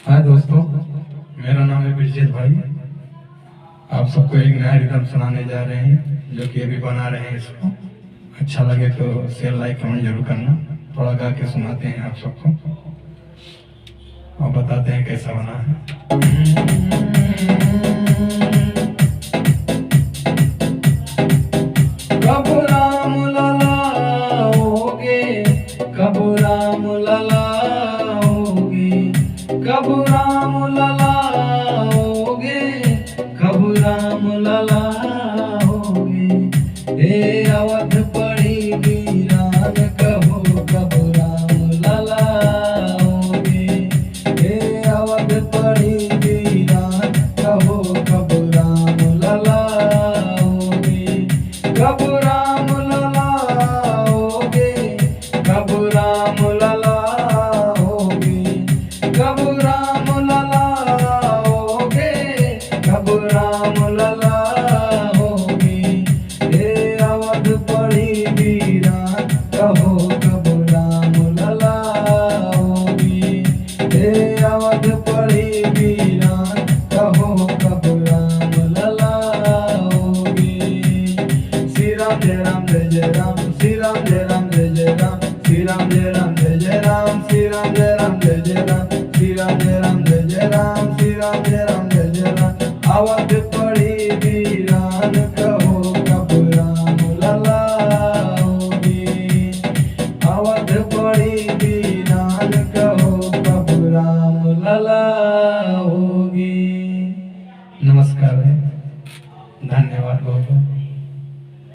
हाय दोस्तों, मेरा नाम है ब्रिजेश भाई। आप सबको एक नया रिदम सुनाने जा रहे हैं जो कि अभी बना रहे हैं। इसको अच्छा लगे तो शेयर लाइक कमेंट जरूर करना। थोड़ा गा के सुनाते हैं आप सबको और बताते हैं कैसा बना है। कब राम ललाओगे, कब राम ललाओगे, कब राम लला